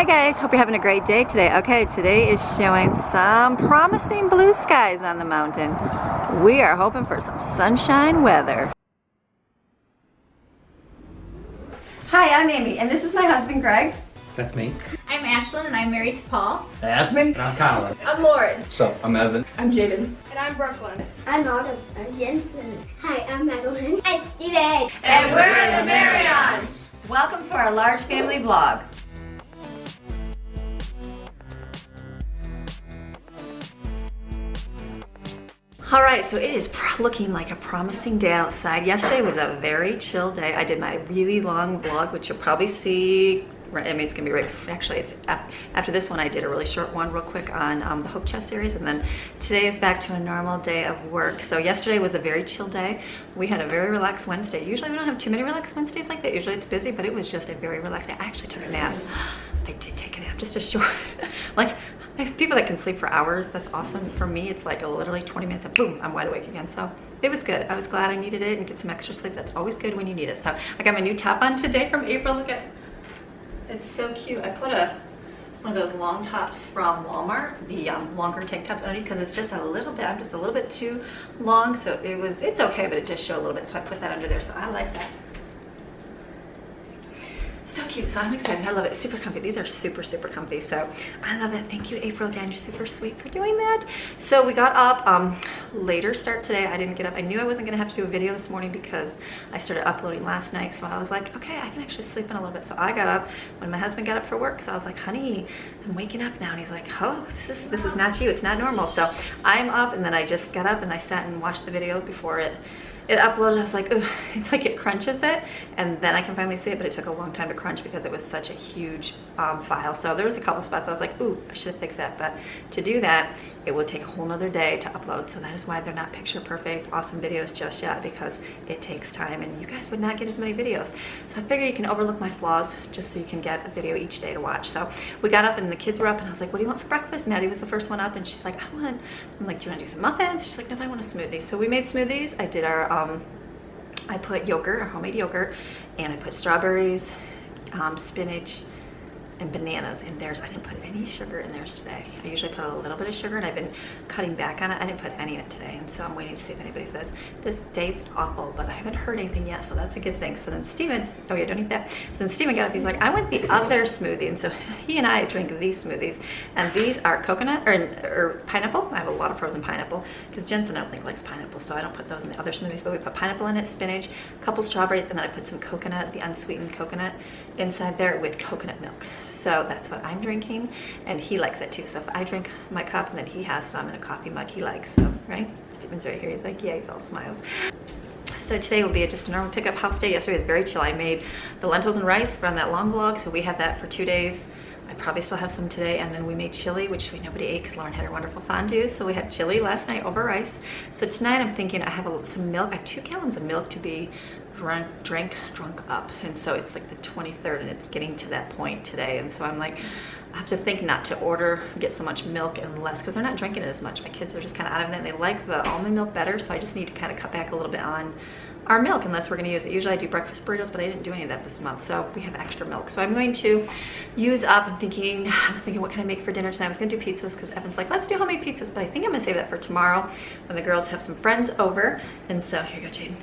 guys, hope you're having a great day today. Okay, today is showing some promising blue skies on the mountain. We are hoping for some sunshine weather. Hi, I'm Amy, and this is my husband, Greg. That's me. I'm Ashlyn, and I'm married to Paul. That's me. And I'm Colin. I'm Lauren. So, I'm Evan. I'm Jaden. And I'm Brooklyn. I'm Autumn. I'm Jensen. Hi, I'm Madeline. I'm Steven. And we're the Maryons. Welcome to our large family vlog. Alright, so it is looking like a promising day outside. Yesterday was a very chill day. I did my really long vlog, which you'll probably see. I mean, it's gonna be right, actually it's after this one I did a really short one real quick on the Hope Chest series, and then today is back to a normal day of work. So yesterday was a very chill day. We had a very relaxed Wednesday. Usually we don't have too many relaxed Wednesdays like that. Usually it's busy, but it was just a very relaxed day. I actually took a nap. I did take a nap, just a short, like, I have people that can sleep for hours. That's awesome. For me, it's like literally 20 minutes and boom, I'm wide awake again. So it was good. I was glad I needed it and get some extra sleep. That's always good when you need it. So I got my new top on today from April. Look at, it's so cute. I put one of those long tops from Walmart, the longer tank tops underneath, because it's just a little bit, I'm just a little bit too long. So it's okay, but it does show a little bit. So I put that under there. So I like that. So cute. So I'm excited. I love it. It's super comfy. These are super, super comfy. So I love it. Thank you, April. Again, you're super sweet for doing that. So we got up later start today. I didn't get up. I knew I wasn't going to have to do a video this morning because I started uploading last night. So I was like, okay, I can actually sleep in a little bit. So I got up when my husband got up for work. So I was like, honey, I'm waking up now. And he's like, oh, this is not you. It's not normal. So I'm up, and then I just got up and I sat and watched the video before it uploaded. I was like, ooh, it's like it crunches it, and then I can finally see it, but it took a long time to crunch because it was such a huge file. So there was a couple spots I was like, ooh, I should have fixed that. But to do that, it would take a whole nother day to upload. So that is why they're not picture perfect, awesome videos just yet, because it takes time, and you guys would not get as many videos. So I figure you can overlook my flaws just so you can get a video each day to watch. So we got up and the kids were up, and I was like, what do you want for breakfast? Maddie was the first one up, and she's like, I'm like, do you want to do some muffins? She's like, no, I want a smoothie. So we made smoothies. I did our I put yogurt, or homemade yogurt, and I put strawberries, spinach, and bananas in theirs. I didn't put any sugar in theirs today. I usually put a little bit of sugar, and I've been cutting back on it. I didn't put any in it today, and so I'm waiting to see if anybody says this tastes awful, but I haven't heard anything yet, so that's a good thing. So then Steven, oh yeah, don't eat that. So then Steven got up, he's like, I want the other smoothie, and so he and I drink these smoothies, and these are coconut or pineapple. I have a lot of frozen pineapple because Jensen I don't think likes pineapple, so I don't put those in the other smoothies, but we put pineapple in it, spinach, a couple strawberries, and then I put some coconut, the unsweetened coconut inside there with coconut milk. So that's what I'm drinking, and he likes it too. So if I drink my cup and then he has some in a coffee mug he likes, so, right? Steven's right here, he's like, yeah, he's all smiles. So today will be just a normal pickup house day. Yesterday was very chill. I made the lentils and rice from that long vlog, so we had that for 2 days. I probably still have some today, and then we made chili, which nobody ate because Lauren had her wonderful fondue. So we had chili last night over rice. So tonight I'm thinking I have some milk. I have 2 gallons of milk to be drunk up, and so it's like the 23rd, and it's getting to that point today, and so I'm like, I have to think not to get so much milk unless, because they're not drinking it as much. My kids are just kind of out of it, and they like the almond milk better, so I just need to kind of cut back a little bit on our milk unless we're going to use it. Usually I do breakfast burritos, but I didn't do any of that this month, so we have extra milk. So I'm going to use up, I was thinking what can I make for dinner tonight. I was going to do pizzas because Evan's like, let's do homemade pizzas, but I think I'm going to save that for tomorrow when the girls have some friends over. And so here you go, Jaden.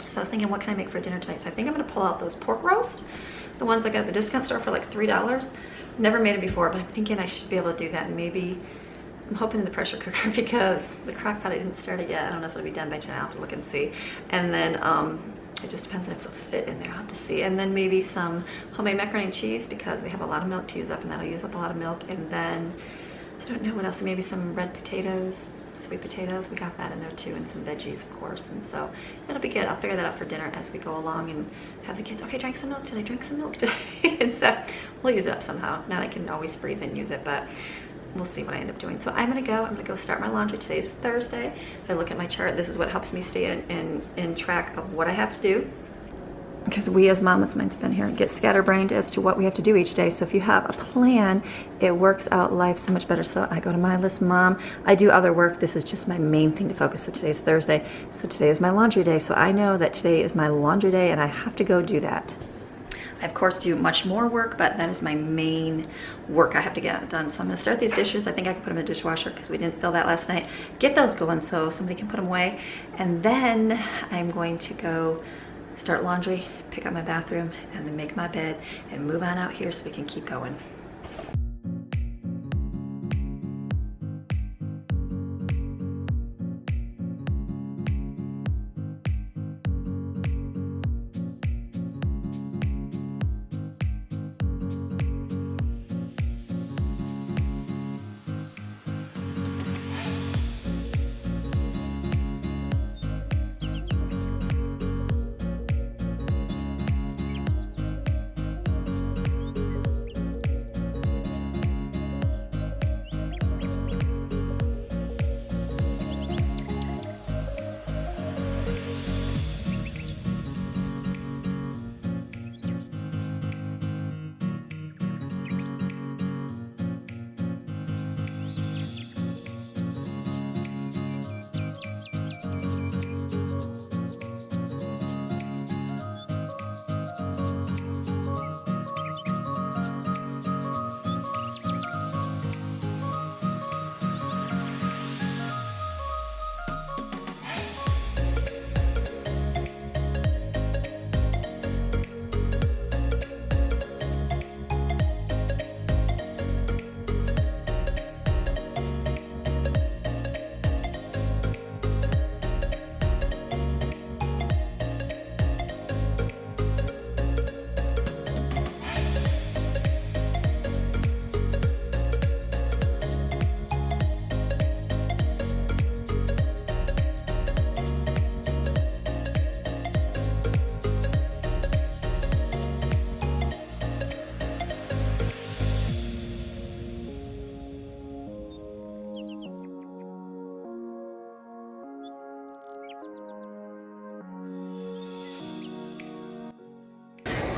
So I was thinking, what can I make for dinner tonight? So I think I'm going to pull out those pork roast, the ones I got at the discount store for like $3. Never made it before, but I'm thinking I should be able to do that. And maybe I'm hoping in the pressure cooker because the crock pot I didn't start it yet. I don't know if it'll be done by 10. I'll have to look and see. And then it just depends on if it'll fit in there. I'll have to see. And then maybe some homemade macaroni and cheese because we have a lot of milk to use up, and that'll use up a lot of milk. And then I don't know what else. Maybe some red potatoes, sweet potatoes, we got that in there too, and some veggies of course, and so it'll be good. I'll figure that out for dinner as we go along and have the kids, okay, drink some milk today, drink some milk today. And so we'll use it up somehow. Not I can always freeze it and use it, but we'll see what I end up doing. So I'm gonna go start my laundry. Today is Thursday. If I look at my chart, this is what helps me stay in track of what I have to do, because we as mamas, mine's been here, get scatterbrained as to what we have to do each day. So if you have a plan, it works out life so much better. So I go to my list, mom, I do other work. This is just my main thing to focus. So today's Thursday. So today is my laundry day. So I know that today is my laundry day and I have to go do that. I of course do much more work, but that is my main work I have to get done. So I'm gonna start these dishes. I think I can put them in the dishwasher because we didn't fill that last night. Get those going so somebody can put them away. And then I'm going to go start laundry, pick up my bathroom, and then make my bed and move on out here so we can keep going.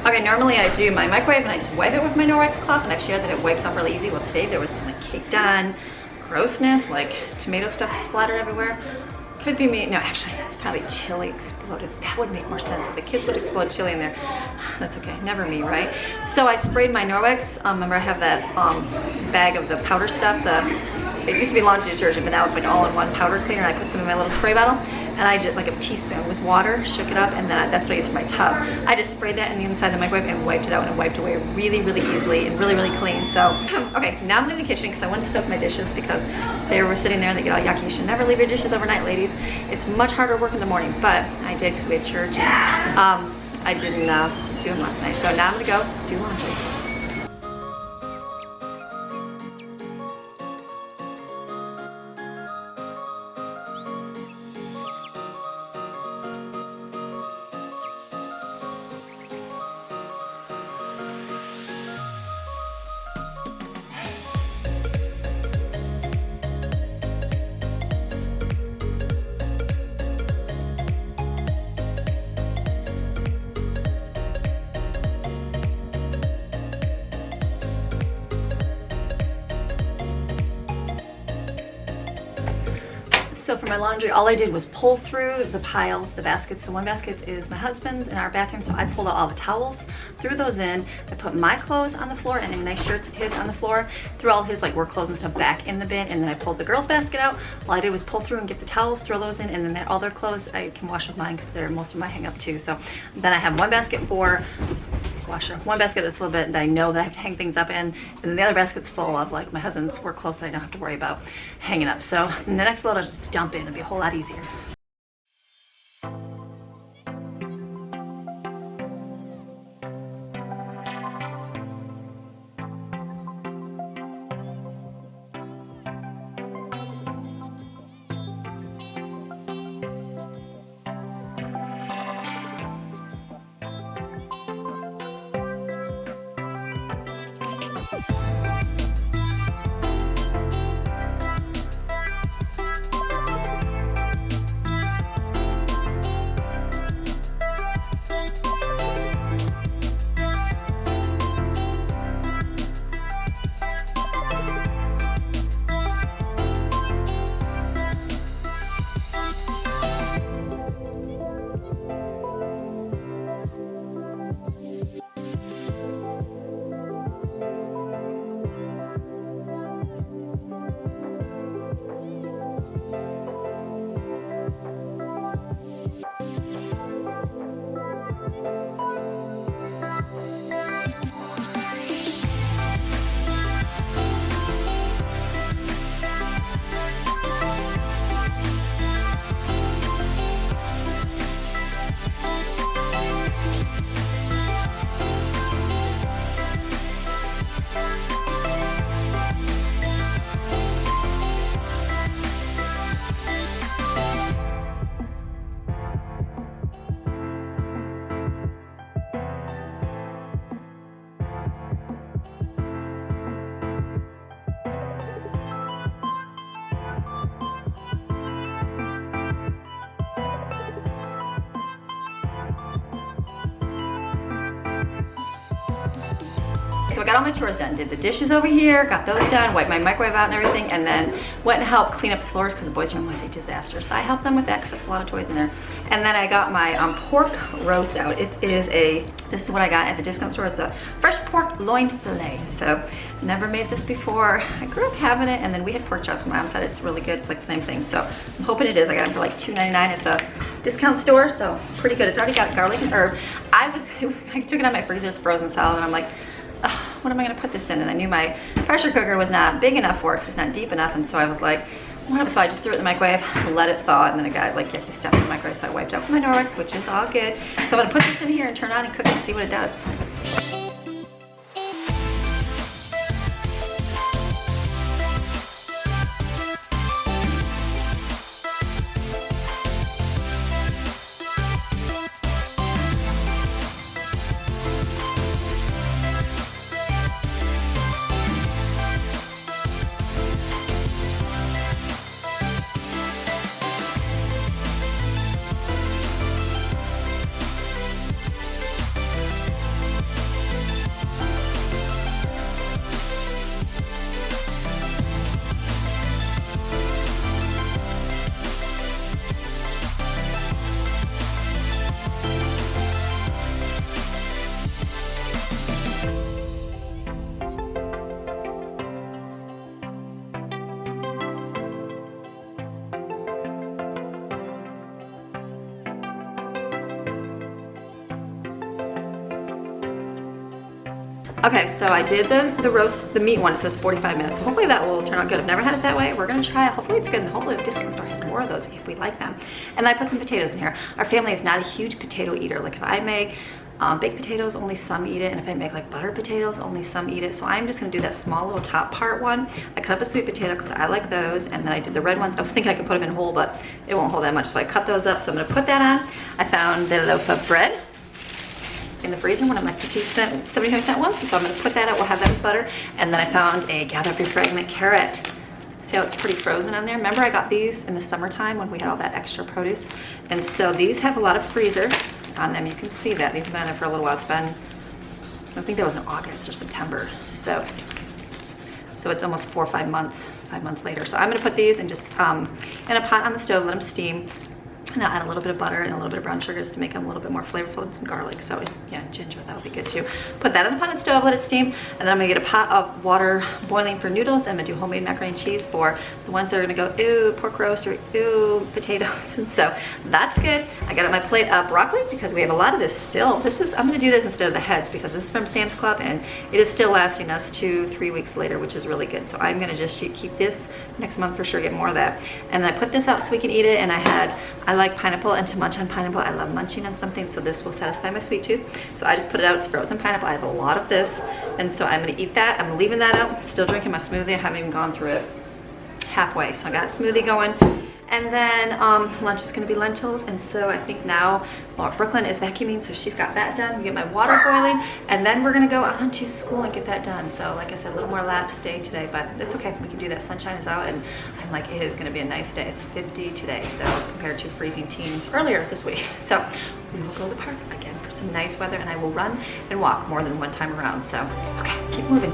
Okay, normally I do my microwave and I just wipe it with my Norwex cloth, and I've shared that it wipes off really easy. Well, today there was some like caked on grossness, like tomato stuff splattered everywhere. Could be me. No, actually, it's probably chili exploded. That would make more sense if the kids would explode chili in there. That's okay, never me, right? So I sprayed my Norwex. Remember I have that bag of the powder stuff. It used to be laundry detergent, but now it's like all-in-one powder cleaner. I put some in my little spray bottle, and I just like a teaspoon with water, shook it up, and then that's what I use for my tub. I just sprayed that in the inside of the microwave and wiped it out, and it wiped away really, really easily and really, really clean. So, okay, now I'm in the kitchen because I wanted to soak my dishes because they were sitting there and they get all yucky. You should never leave your dishes overnight, ladies. It's much harder work in the morning, but I did because we had church. And, I didn't do them last night. So now I'm gonna go do laundry. So for my laundry, all I did was pull through the piles, the baskets. The one basket is my husband's in our bathroom, so I pulled out all the towels, threw those in. I put my clothes on the floor and nice shirts of his on the floor, threw all his like work clothes and stuff back in the bin, and then I pulled the girls' basket out. All I did was pull through and get the towels, throw those in, and then all their clothes I can wash with mine because most of my hang up too. So then I have one basket for washer, one basket that's a little bit that I know that I have to hang things up in, and then the other basket's full of like my husband's work clothes that I don't have to worry about hanging up. So in the next load I'll just dump in. It'll be a whole lot easier. so I got all my chores done. Did the dishes over here, got those done, wiped my microwave out and everything, and then went and helped clean up the floors because the boys' room was a disaster. So I helped them with that because there's a lot of toys in there. And then I got my pork roast out. This is what I got at the discount store. It's a fresh pork loin fillet. So never made this before. I grew up having it, and then we had pork chops. My mom said it's really good. It's like the same thing. So I'm hoping it is. I got it for like $2.99 at the discount store. So pretty good. It's already got garlic and herb. I took it out of my freezer, it's frozen salad, and I'm like, what am I gonna put this in? And I knew my pressure cooker was not big enough for it because it's not deep enough. And so I was like, so I just threw it in the microwave, let it thaw, and then I got like yucky stuff in the microwave, so I wiped out my Norwex, which is all good. So I'm gonna put this in here and turn it on and cook it and see what it does. Okay, so I did the roast, the meat one. It says 45 minutes. So hopefully that will turn out good. I've never had it that way. We're gonna try it. Hopefully it's good, and hopefully the discount store has more of those if we like them. And then I put some potatoes in here. Our family is not a huge potato eater. Like if I make baked potatoes, only some eat it, and if I make like butter potatoes, only some eat it. So I'm just gonna do that small little top part one. I cut up a sweet potato because I like those, and then I did the red ones. I was thinking I could put them in whole, but it won't hold that much, so I cut those up. So I'm gonna put that on. I found the loaf of bread in the freezer, one of my 75-cent ones. So I'm gonna put that out, we'll have that with butter. And then I found a gather up your fragment carrot. See how it's pretty frozen on there? Remember I got these in the summertime when we had all that extra produce. And so these have a lot of freezer on them. You can see that. These have been there for a little while. It's been, I think that was in August or September. So it's almost 4 or 5 months, 5 months later. So I'm gonna put these and just in a pot on the stove, let them steam. And I'll add a little bit of butter and a little bit of brown sugar just to make them a little bit more flavorful, and some garlic. So yeah, ginger, that would be good too. Put that on the pot on the stove, let it steam, and then I'm gonna get a pot of water boiling for noodles. I'm gonna do homemade macaroni and cheese for the ones that are gonna go, ooh, pork roast, or ooh, potatoes. And so that's good. I got on my plate broccoli because we have a lot of this still. I'm gonna do this instead of the heads because this is from Sam's Club and it is still lasting us 2-3 weeks later, which is really good. So I'm gonna just keep this next month for sure, get more of that. And then I put this out so we can eat it, and I like pineapple, and to munch on pineapple, I love munching on something, so this will satisfy my sweet tooth. So I just put it out, it's frozen pineapple. I have a lot of this, and so I'm gonna eat that. I'm leaving that out. I'm still drinking my smoothie. I haven't even gone through it halfway. So I got a smoothie going. And then lunch is gonna be lentils, and so I think now Brooklyn is vacuuming, so she's got that done. We get my water boiling, and then we're gonna go on to school and get that done. So like I said, a little more lapse day today, but it's okay. We can do that. Sunshine is out, and I'm like, it is gonna be a nice day. It's 50 today, so compared to freezing teens earlier this week. So we will go to the park again for some nice weather, and I will run and walk more than one time around. So okay, keep moving.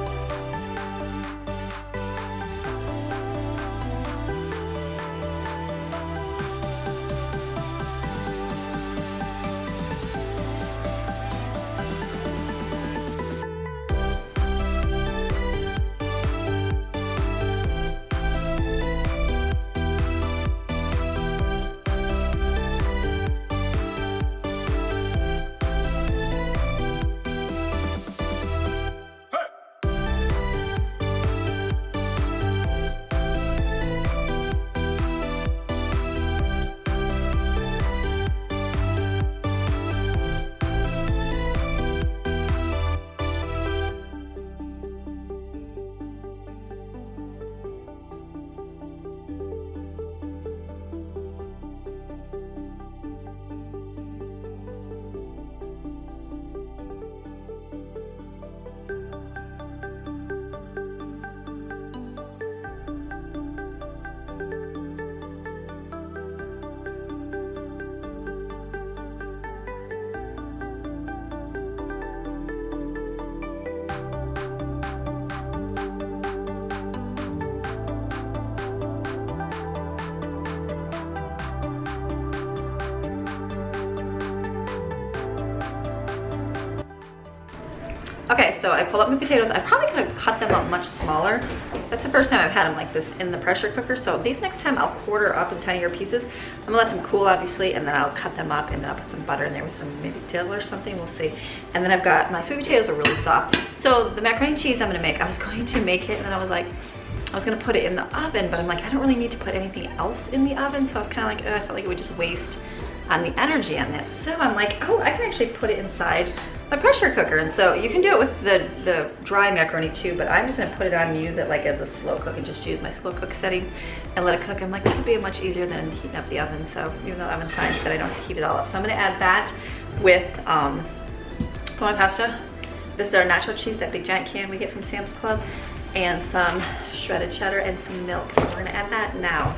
Okay, so I pulled up my potatoes. I probably could have cut them up much smaller. That's the first time I've had them like this in the pressure cooker. So these next time I'll quarter up in tinier pieces. I'm gonna let them cool obviously, and then I'll cut them up, and then I'll put some butter in there with some maybe dill or something, we'll see. And then I've got, my sweet potatoes are really soft. So the macaroni and cheese I'm gonna make, I was going to make it, and then I was like, I was gonna put it in the oven, but I'm like, I don't really need to put anything else in the oven. So I was kind of like, I felt like it would just waste on the energy on this. So I'm like, oh, I can actually put it inside my pressure cooker. And so you can do it with the dry macaroni too, but I'm just gonna put it on and use it like as a slow cook and just use my slow cook setting and let it cook. I'm like, that would be much easier than heating up the oven. So even though the oven's fine, that I don't have to heat it all up. So I'm gonna add that with my pasta. This is our nacho cheese, that big giant can we get from Sam's Club, and some shredded cheddar and some milk. So we're gonna add that now.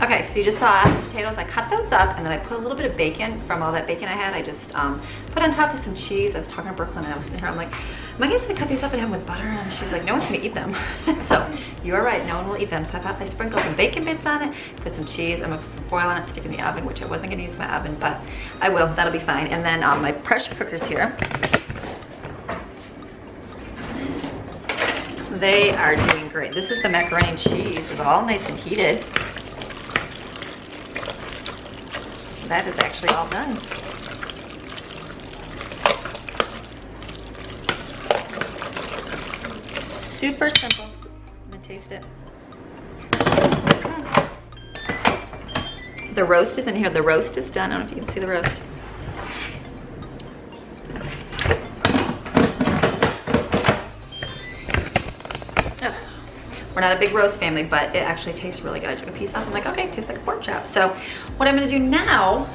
Okay, so you just saw the potatoes. I cut those up, and then I put a little bit of bacon from all that bacon I had. I just put on top of some cheese. I was talking to Brooklyn, and I was sitting here. I'm like, am I just gonna cut these up and have them with butter? And she's like, no one's gonna eat them. So you are right, no one will eat them. So I thought I sprinkled some bacon bits on it, put some cheese. I'm gonna put some foil on it, stick in the oven, which I wasn't gonna use my oven, but I will. That'll be fine. And then my pressure cooker's here. They are doing great. This is the macaroni and cheese. It's all nice and heated. That is actually all done. Super simple. I'm gonna taste it. The roast is in here. The roast is done. I don't know if you can see the roast. We're not a big roast family, but it actually tastes really good. I took a piece off. I'm like, okay, it tastes like a pork chop. So what I'm gonna do now,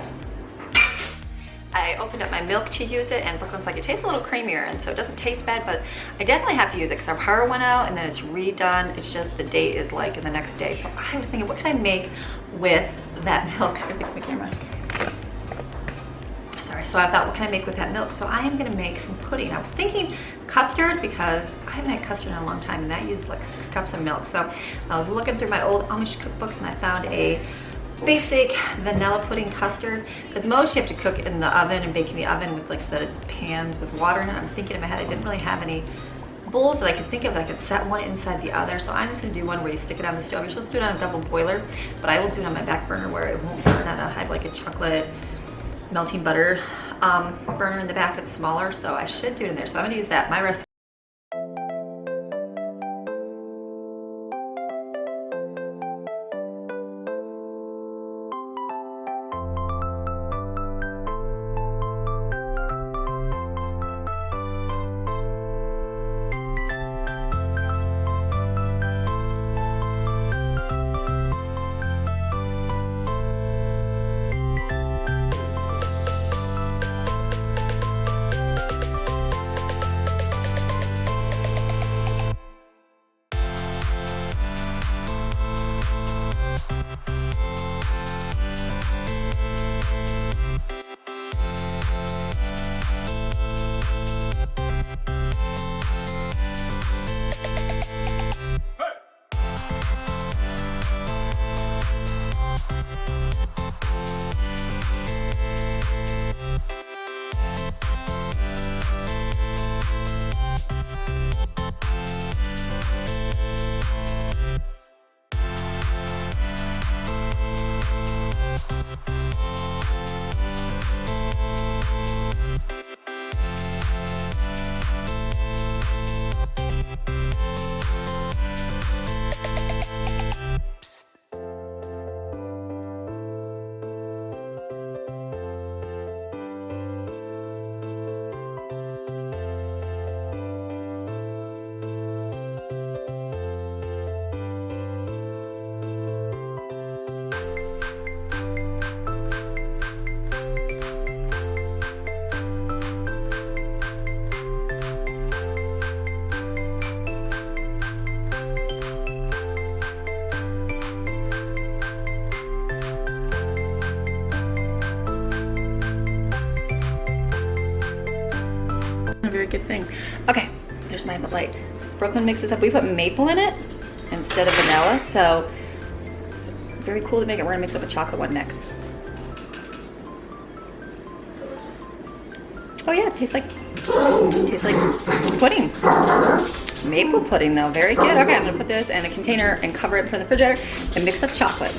I opened up my milk to use it, and Brooklyn's like, it tastes a little creamier, and so it doesn't taste bad, but I definitely have to use it because our power went out and then it's redone. It's just the date is like in the next day. So I was thinking, what can I make with that milk? I'm gonna fix my camera. So I thought, what can I make with that milk? So I am gonna make some pudding. I was thinking custard because I haven't had custard in a long time, and that used like 6 cups of milk. So I was looking through my old Amish cookbooks, and I found a basic vanilla pudding custard, because most you have to cook in the oven and bake in the oven with like the pans with water in it. I'm thinking in my head, I didn't really have any bowls that I could think of that I could set one inside the other. So I'm just gonna do one where you stick it on the stove. You're supposed to do it on a double boiler, but I will do it on my back burner where it won't burn on a, I have like a chocolate melting butter burner in the back that's smaller, so I should do it in there. So I'm gonna use that. My recipe. A very good thing. Okay, there's my light. Brooklyn mixes up. We put maple in it instead of vanilla, so very cool to make it. We're gonna mix up a chocolate one next. Oh yeah, it tastes like pudding. Maple pudding though, very good. Okay, I'm gonna put this in a container and cover it for the refrigerator and mix up chocolate.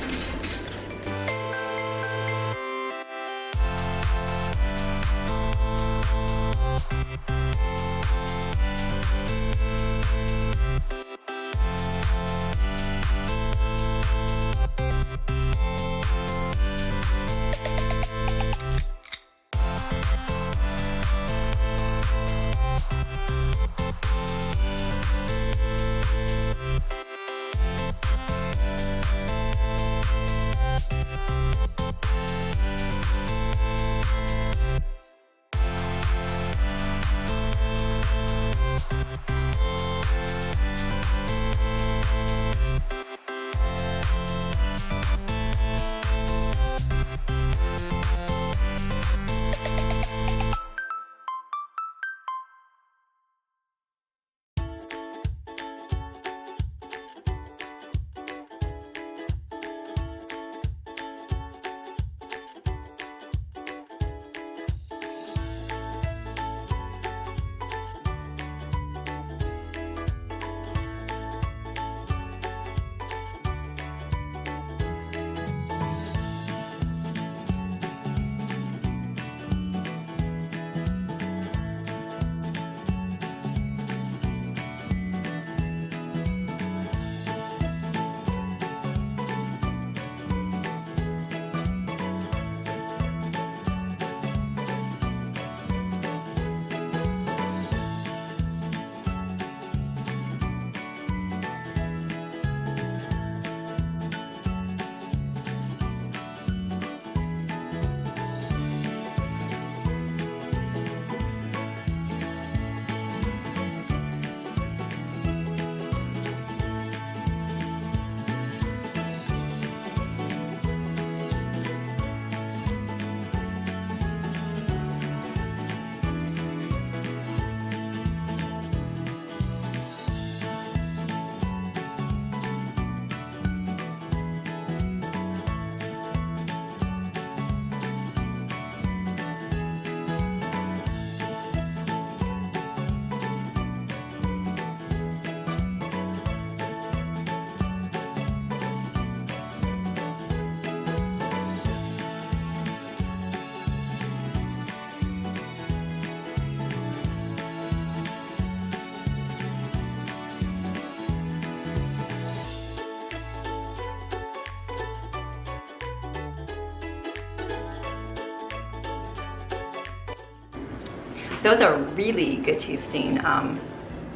Those are really good tasting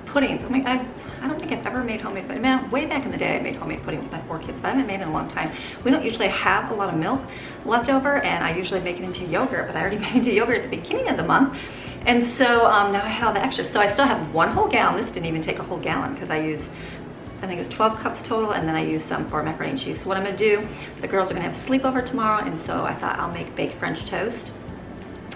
puddings. Oh my God, I don't think I've ever made homemade pudding. Man, way back in the day I made homemade pudding with my 4 kids, but I haven't made it in a long time. We don't usually have a lot of milk left over, and I usually make it into yogurt, but I already made it into yogurt at the beginning of the month. And so now I had all the extras. So I still have 1 whole gallon. This didn't even take a whole gallon because I used, I think it was 12 cups total, and then I used some for macaroni and cheese. So what I'm gonna do, the girls are gonna have a sleepover tomorrow, and so I thought I'll make baked French toast,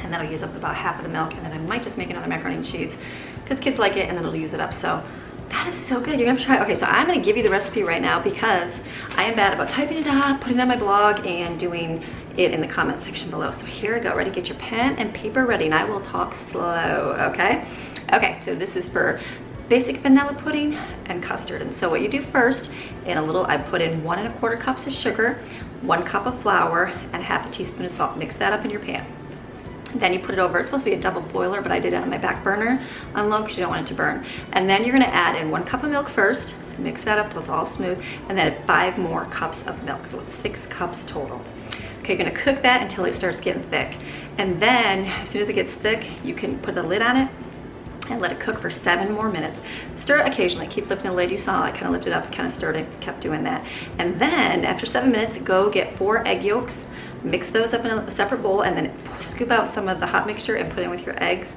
and that'll use up about half of the milk, and then I might just make another macaroni and cheese because kids like it, and then it'll use it up. So that is so good. You're gonna try. Okay, so I'm gonna give you the recipe right now because I am bad about typing it up, putting it on my blog, and doing it in the comment section below. So here we go. Ready? Get your pen and paper ready, and I will talk slow, okay? Okay, so this is for basic vanilla pudding and custard. And so what you do first, in a little, I put in 1 1/4 cups of sugar, 1 cup of flour, and ½ teaspoon of salt. Mix that up in your pan. Then you put it over. It's supposed to be a double boiler, but I did it on my back burner on low because you don't want it to burn. And then you're gonna add in 1 cup of milk first, mix that up till it's all smooth, and then 5 more cups of milk. So it's 6 cups total. Okay, you're gonna cook that until it starts getting thick. And then as soon as it gets thick, you can put the lid on it and let it cook for 7 more minutes. Stir it occasionally. Keep lifting the lid. You saw I kind of lifted up, kind of stirred it, kept doing that. And then after 7 minutes, go get 4 egg yolks, mix those up in a separate bowl, and then scoop out some of the hot mixture and put in with your eggs.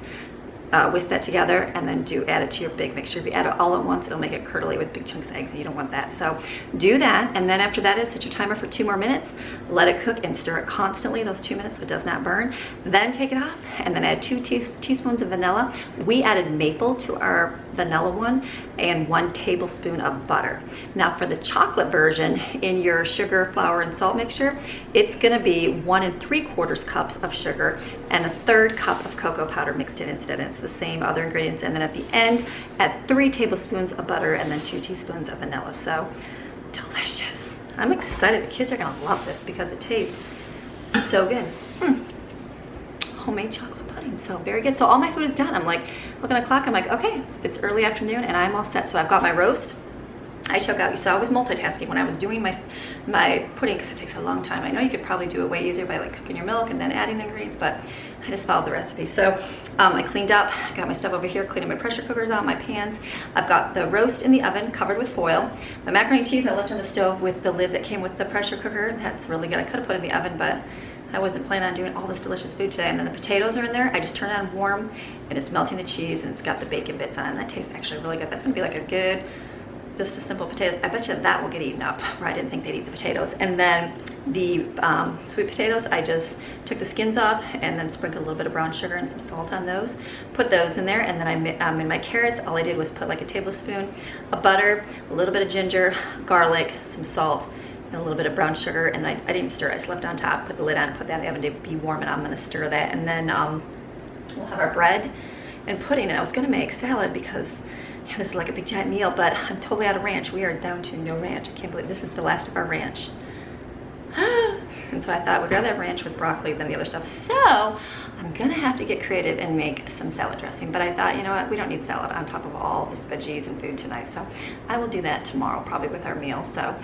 whisk that together, and then add it to your big mixture. If you add it all at once, it'll make it curdly with big chunks of eggs, and you don't want that. So do that, and then after that is set your timer for 2 more minutes. Let it cook and stir it constantly those 2 minutes so it does not burn. Then take it off, and then add 2 teaspoons of vanilla. We added maple to our vanilla one, and 1 tablespoon of butter. Now for the chocolate version, in your sugar, flour, and salt mixture, it's gonna be 1 3/4 cups of sugar and 1/3 cup of cocoa powder mixed in instead. And it's the same other ingredients. And then at the end, add 3 tablespoons of butter and then 2 teaspoons of vanilla. So delicious. I'm excited. The kids are gonna love this because it tastes so good. Homemade chocolate pudding, so very good. So all my food is done. I'm like looking at the clock, I'm like, okay, it's early afternoon and I'm all set. So I've got my roast. I took out, you saw I was multitasking when I was doing my pudding because it takes a long time. I know you could probably do it way easier by like cooking your milk and then adding the ingredients, but I just followed the recipe. So I cleaned up, got my stuff over here, cleaning my pressure cookers out, my pans. I've got the roast in the oven covered with foil. My macaroni and cheese I left on the stove with the lid that came with the pressure cooker. That's really good. I could have put it in the oven, but I wasn't planning on doing all this delicious food today. And then the potatoes are in there. I just turned it on warm and it's melting the cheese and it's got the bacon bits on it. And that tastes actually really good. That's gonna be like a good, just a simple potatoes. I bet you that will get eaten up. I didn't think they'd eat the potatoes. And then the sweet potatoes, I just took the skins off and then sprinkled a little bit of brown sugar and some salt on those. Put those in there, and then in my carrots, all I did was put like a tablespoon of butter, a little bit of ginger, garlic, some salt, and a little bit of brown sugar, and I didn't stir it. I just left it on top, put the lid on, put that in the oven to be warm, and I'm gonna stir that. And then we'll have our bread and pudding. And I was gonna make salad because this is like a big giant meal, but I'm totally out of ranch. We are down to no ranch. I can't believe this is the last of our ranch. And so I thought we'd rather have ranch with broccoli than the other stuff. So I'm gonna have to get creative and make some salad dressing. But I thought, you know what, we don't need salad on top of all this veggies and food tonight. So I will do that tomorrow, probably with our meal. So I'm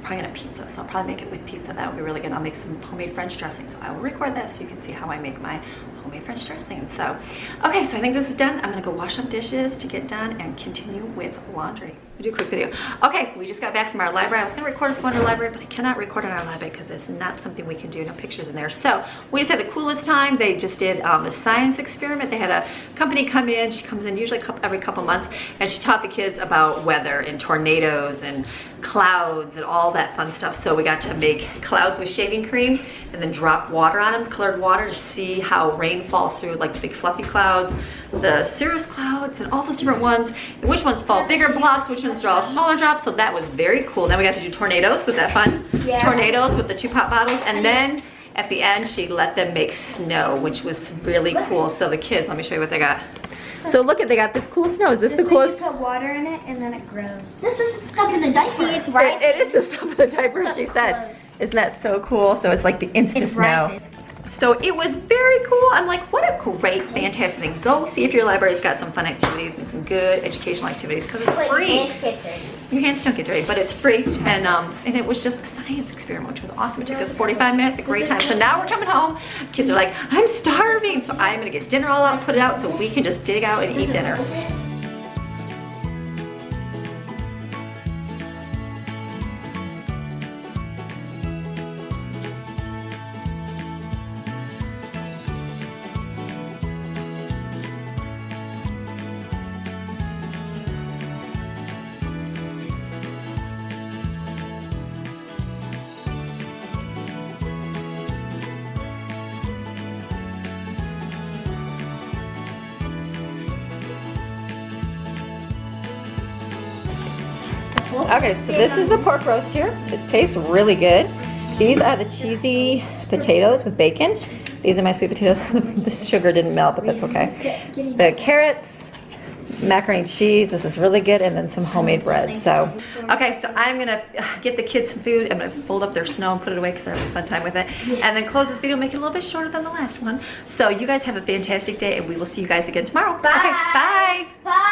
probably gonna pizza. So I'll probably make it with pizza. That would be really good. I'll make some homemade French dressing. So I will record that so you can see how I make my homemade French dressing. So, okay, so I think this is done. I'm gonna go wash up dishes to get done and continue with laundry. We'll do a quick video. Okay, we just got back from our library. I was gonna record us going to the library, but I cannot record in our library because it's not something we can do, no pictures in there. So we just had the coolest time. They just did a science experiment. They had a company come in. She comes in usually every couple months, and she taught the kids about weather and tornadoes and clouds and all that fun stuff. So we got to make clouds with shaving cream and then drop water on them, colored water, to see how rain falls through, like the big fluffy clouds, the cirrus clouds, and all those different ones, and which ones fall bigger blobs, which ones draw smaller drops. So that was very cool. Then we got to do tornadoes. Was that fun? Yeah. Tornadoes with the 2 pop bottles. And then at the end, she let them make snow, which was really cool. So the kids, let me show you what they got. So look at, they got this cool snow. Is this the coolest? You put water in it and then it grows. This is the stuff in the diaper. It's rising. It is the stuff in the diaper, she said. Isn't that so cool? So it's like the instant snow. Rising. So it was very cool. I'm like, what a great, fantastic thing. Go see if your library's got some fun activities and some good educational activities, because it's free. Your hands don't get dirty, but it's free. And it was just a science experiment, which was awesome. It took us 45 minutes, a great time. So now we're coming home. Kids are like, I'm starving. So I'm gonna get dinner all out, put it out so we can just dig out and eat dinner. Okay, so this is the pork roast here. It tastes really good. These are the cheesy potatoes with bacon. These are my sweet potatoes. The sugar didn't melt, but that's okay. The carrots, macaroni and cheese. This is really good, and then some homemade bread. So, okay, so I'm gonna get the kids some food. I'm gonna fold up their snow and put it away because they're having a fun time with it. And then close this video, make it a little bit shorter than the last one. So you guys have a fantastic day, and we will see you guys again tomorrow. Bye. Okay, bye. Bye.